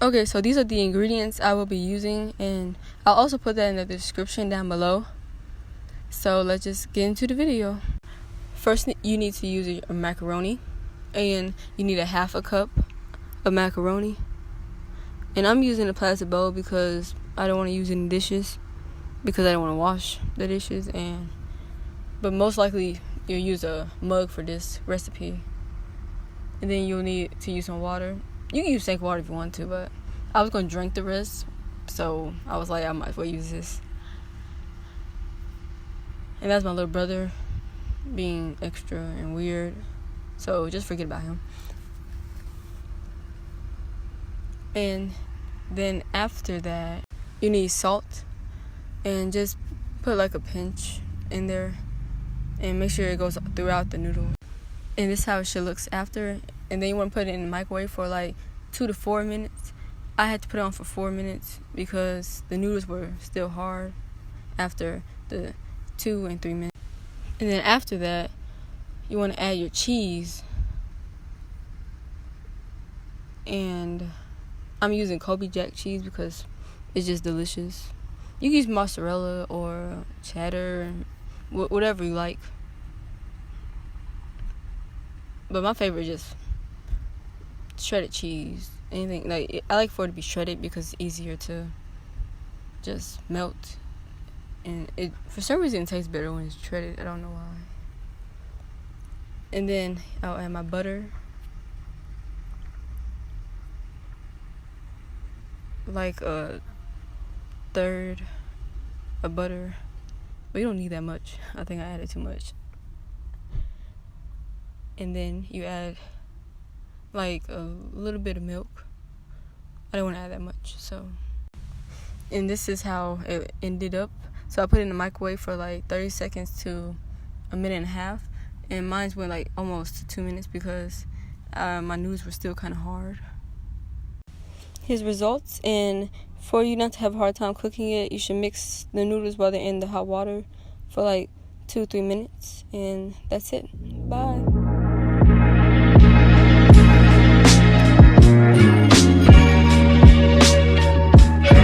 Okay, so these are the ingredients I will be using, and I'll also put that in the description down below. So let's just get into the video. First, you need to use a macaroni, and you need a half a cup of macaroni. And I'm using a plastic bowl because I don't want to use any dishes, because I don't want to wash the dishes. But most likely you'll use a mug for this recipe. And then you'll need to use some water. You can use tank water if you want to, but I was going to drink the rest, so I was like, I might as well use this. And that's my little brother being extra and weird, so just forget about him. And then after that, you need salt, and just put like a pinch in there, and make sure it goes throughout the noodle. And this is how it should look after. And then you want to put it in the microwave for like 2 to 4 minutes. I had to put it on for 4 minutes because the noodles were still hard after the 2 and 3 minutes. And then after that, you want to add your cheese. And I'm using Colby Jack cheese because it's just delicious. You can use mozzarella or cheddar, whatever you like. But my favorite is just shredded cheese. Anything I like for it to be shredded because it's easier to just melt, and it for some reason it tastes better when it's shredded. I don't know why. And then I'll add my butter, like a third of butter, but you don't need that much. I think I added too much. And then you add like a little bit of milk. I don't want to add that much, so. And this is how it ended up. So I put it in the microwave for like 30 seconds to a minute and a half, and mine's went like almost 2 minutes because my noodles were still kind of hard. Here's results, and for you not to have a hard time cooking it, you should mix the noodles while they're in the hot water for like 2-3 minutes, and that's it. Bye.